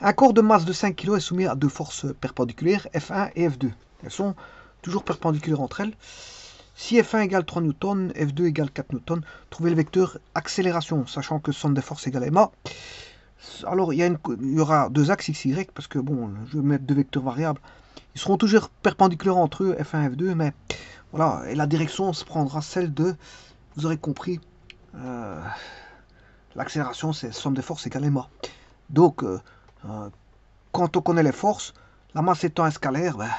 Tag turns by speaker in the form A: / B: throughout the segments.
A: Un corps de masse de 5 kg est soumis à deux forces perpendiculaires, F1 et F2. Elles sont toujours perpendiculaires entre elles. Si F1 égale 3 newtons, F2 égale 4 newtons, trouvez le vecteur accélération, sachant que somme des forces égale ma. Alors, il y aura deux axes x, y, parce que bon, je vais mettre deux vecteurs variables. Ils seront toujours perpendiculaires entre eux, F1 et F2, mais voilà, et la direction se prendra celle de, vous aurez compris, l'accélération, c'est somme des forces égale ma. Donc, quand on connaît les forces, la masse étant un scalaire, ben,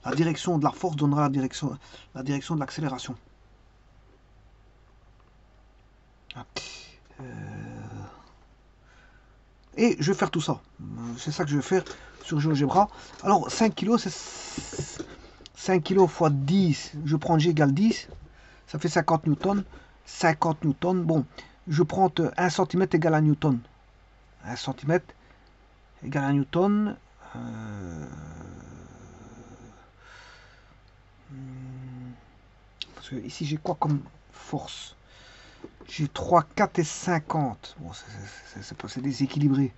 A: la direction de la force donnera la direction de l'accélération. Et je vais faire tout ça. C'est ça que je vais faire sur GeoGebra. Alors 5 kg, c'est 5 kg fois 10. Je prends G égale 10. Ça fait 50 newtons. 50 newtons. Bon, je prends 1 cm égale à newton. 1 cm égale à newton. Parce que ici, j'ai quoi comme force? J'ai 3, 4 et 50. Bon, c'est déséquilibré.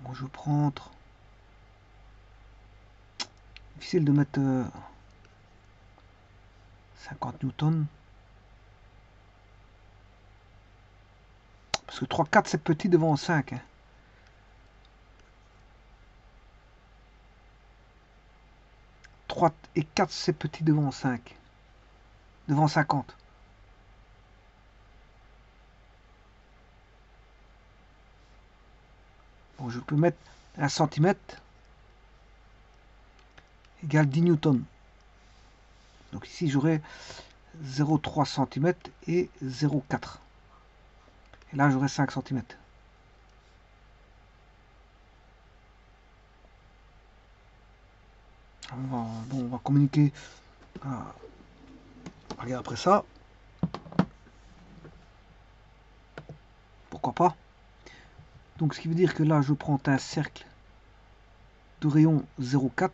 A: Bon, je vais prendre... Difficile de mettre 50 newtons. Parce que 3, 4, c'est petit devant 5. Hein. 3 et 4, c'est petit devant 5. Devant 50. Bon, je peux mettre 1 cm égale 10 newtons. Donc ici, j'aurai 0,3 cm et 0,4. Et là, j'aurai 5 cm. On va communiquer. Regarde après ça. Pourquoi pas. Donc, ce qui veut dire que là, je prends un cercle de rayon 0,4.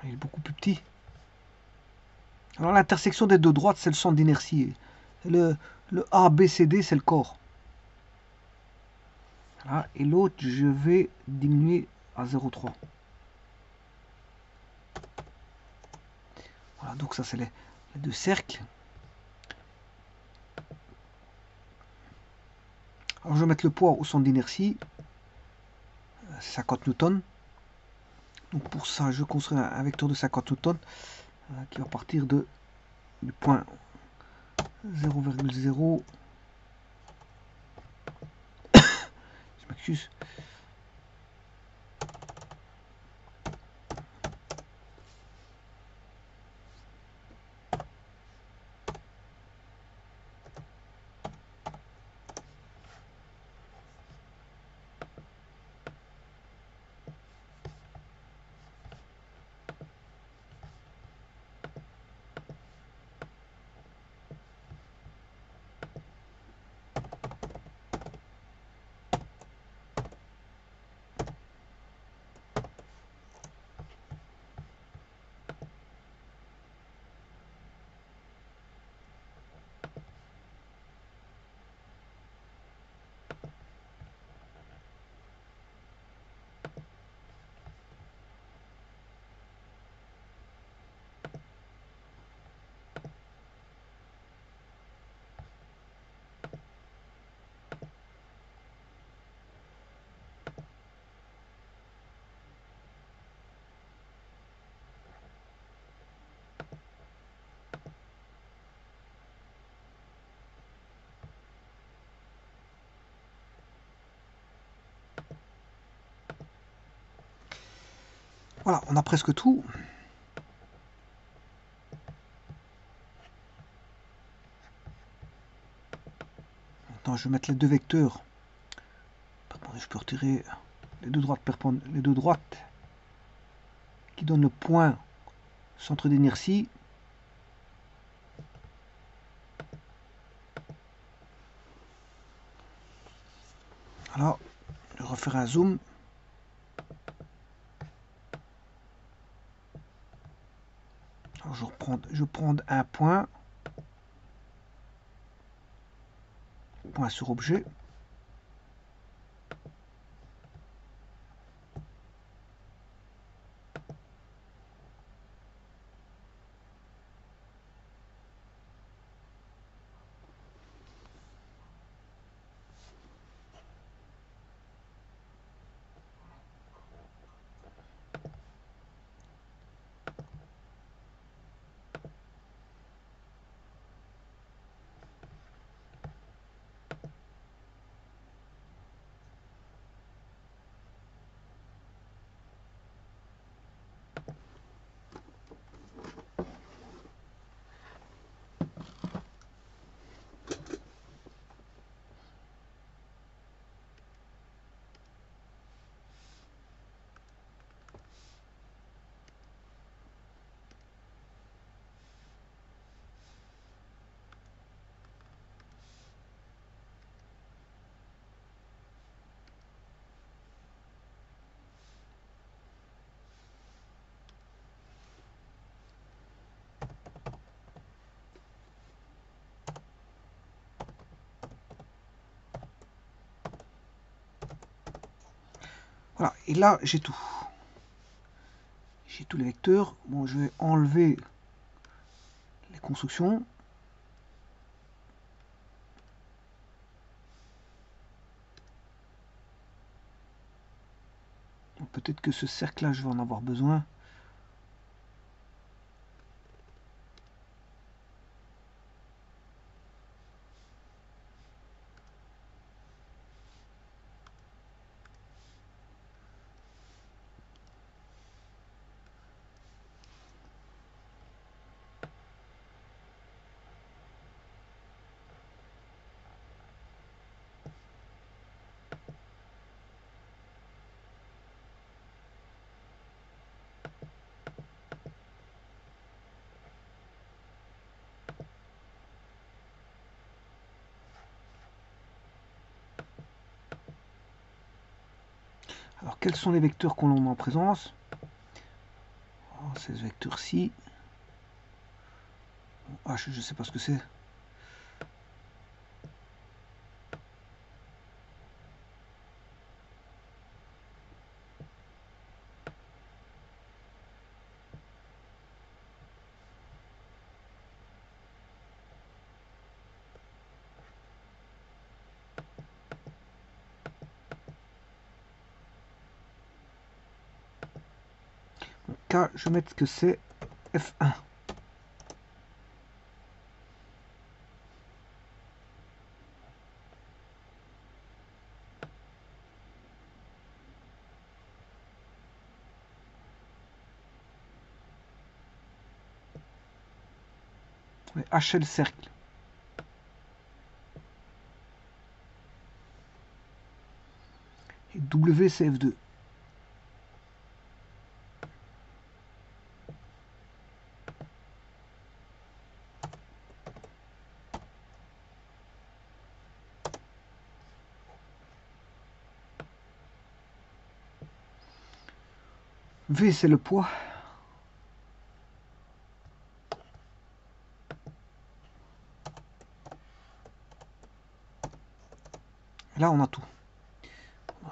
A: Il est beaucoup plus petit. Alors, l'intersection des deux droites, c'est le centre d'inertie. Le ABCD, c'est le corps. Voilà. Et l'autre, je vais diminuer à 0,3. Voilà, donc ça, c'est les deux cercles. Alors, je vais mettre le poids au centre d'inertie. 50 newtons. Donc, pour ça, je construis un vecteur de 50 newtons qui va partir du point 0,0. Je m'excuse. Voilà, on a presque tout. Maintenant, je vais mettre les deux vecteurs. Je peux retirer les deux droites qui donnent le point centre d'inertie. Voilà, je vais refaire un zoom. Alors je prends un point sur objet. Voilà, et là j'ai tout. J'ai tous les vecteurs. Bon, je vais enlever les constructions. Peut-être que ce cercle-là, je vais en avoir besoin. Alors, quels sont les vecteurs qu'on a en présence? Ces vecteurs-ci. Ah, je ne sais pas ce que c'est. K, je vais mettre que c'est F1. H, le cercle. Et W, c'est F2. V, c'est le poids. Là, on a tout.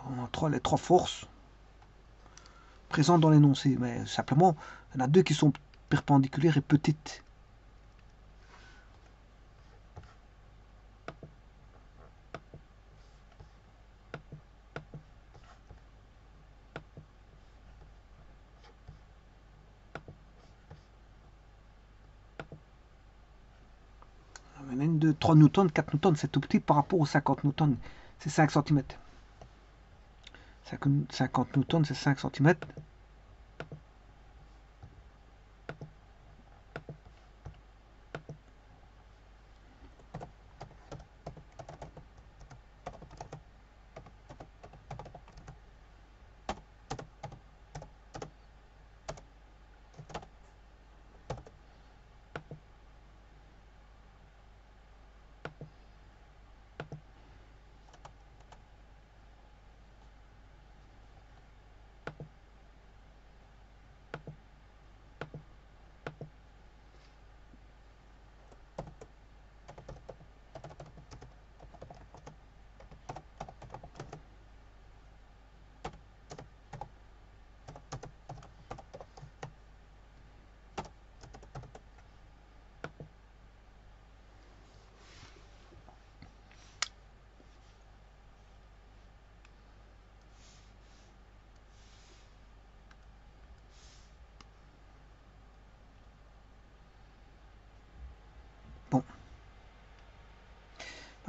A: On a les trois forces présentes dans l'énoncé. Mais simplement, il y en a deux qui sont perpendiculaires et petites. Il y en a une de 3 newtons, 4 newtons, c'est tout petit par rapport aux 50 newtons. C'est 5 cm. 50 newtons, c'est 5 cm.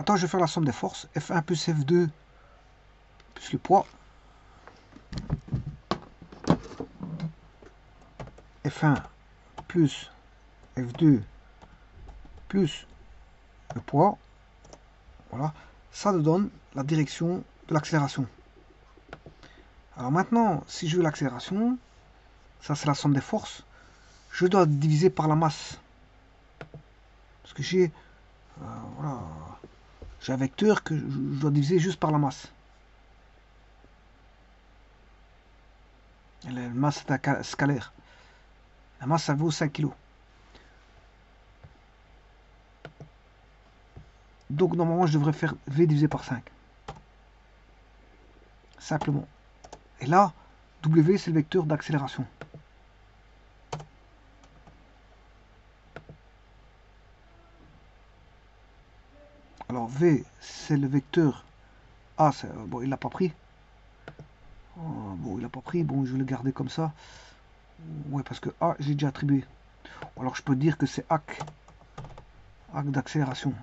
A: Attends, je vais faire la somme des forces. F1 plus F2 plus le poids. F1 plus F2 plus le poids. Voilà. Ça nous donne la direction de l'accélération. Alors maintenant, si je veux l'accélération, ça c'est la somme des forces, je dois diviser par la masse. Parce que j'ai voilà, j'ai un vecteur que je dois diviser juste par la masse. Et la masse est un scalaire. La masse, ça vaut 5 kg. Donc normalement, je devrais faire V divisé par 5. Simplement. Et là, W, c'est le vecteur d'accélération. Alors V, c'est le vecteur A. Bon, il l'a pas pris. Bon, il l'a pas pris. Bon, je vais le garder comme ça. Ouais, parce que A, j'ai déjà attribué. Alors je peux dire que c'est AC d'accélération.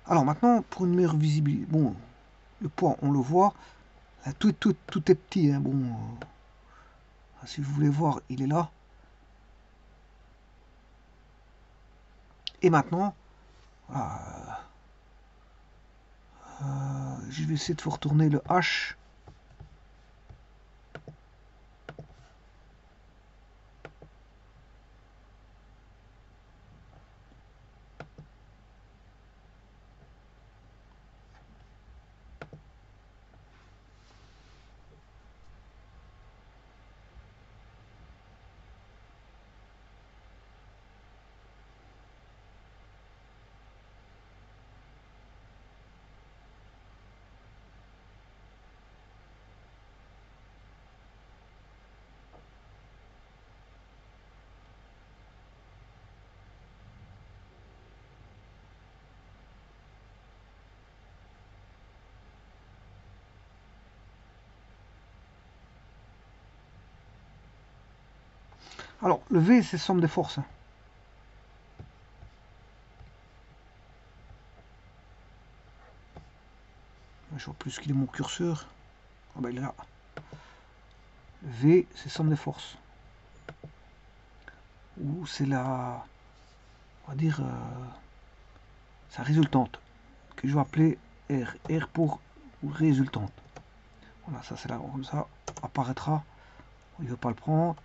A: Alors maintenant, pour une meilleure visibilité, bon, le poids, on le voit. Là, tout est petit. Hein, bon, si vous voulez voir, il est là. Et maintenant, je vais essayer de vous retourner le H. Alors, le V, c'est somme des forces. Hein. Je vois plus qu'il est mon curseur. Ah ben, il est là. Le V, c'est somme des forces. Ou c'est la... On va dire... sa résultante. Que je vais appeler R. R pour résultante. Voilà, ça c'est là, comme ça, apparaîtra. Il ne veut pas le prendre.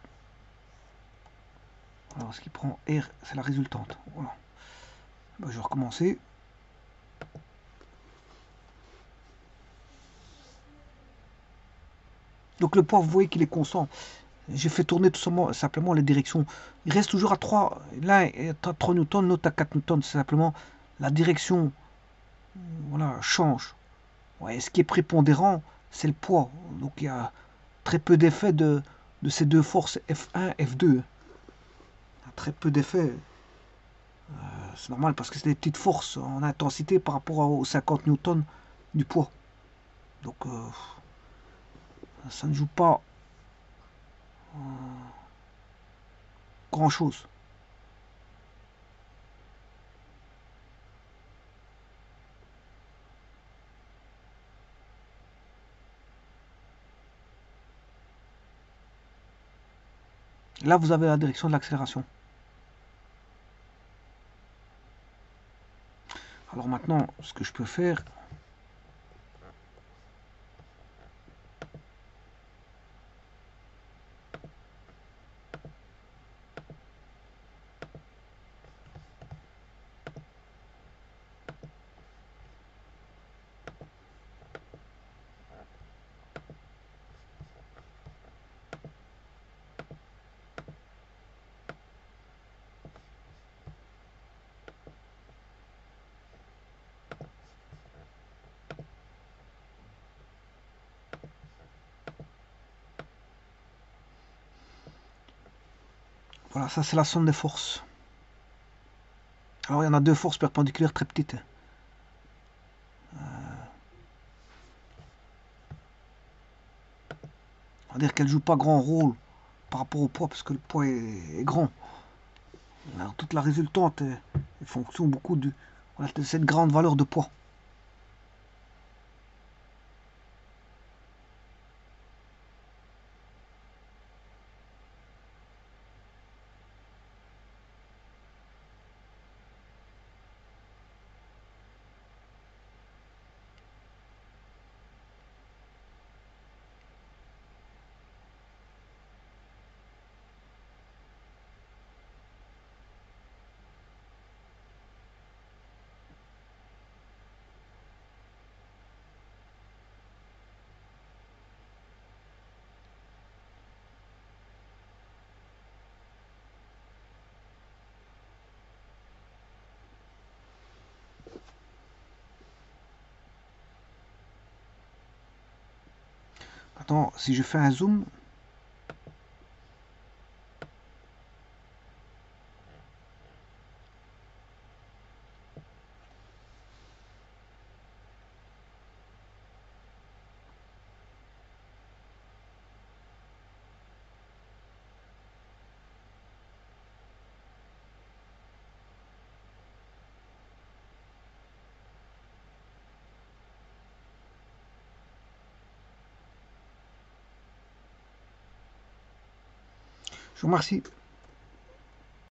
A: Alors, ce qu'il prend R, c'est la résultante. Voilà. Ben, je vais recommencer. Donc le poids, vous voyez qu'il est constant. J'ai fait tourner tout simplement les directions. Il reste toujours à 3. L'un est à 3 newtons, l'autre à 4 newtons. C'est simplement la direction voilà, change. Ouais, ce qui est prépondérant, c'est le poids. Donc il y a très peu d'effet de ces deux forces F1, F2. Il y a très peu d'effet. C'est normal parce que c'est des petites forces en intensité par rapport aux 50 newtons du poids. Donc ça ne joue pas grand chose. Là, vous avez la direction de l'accélération. Alors maintenant, ce que je peux faire, voilà, ça c'est la somme des forces. Alors il y en a deux forces perpendiculaires très petites. On va dire qu'elles ne jouent pas grand rôle par rapport au poids parce que le poids est grand. Alors toute la résultante est fonction beaucoup On a cette grande valeur de poids. Attends, si je fais un zoom, je vous remercie.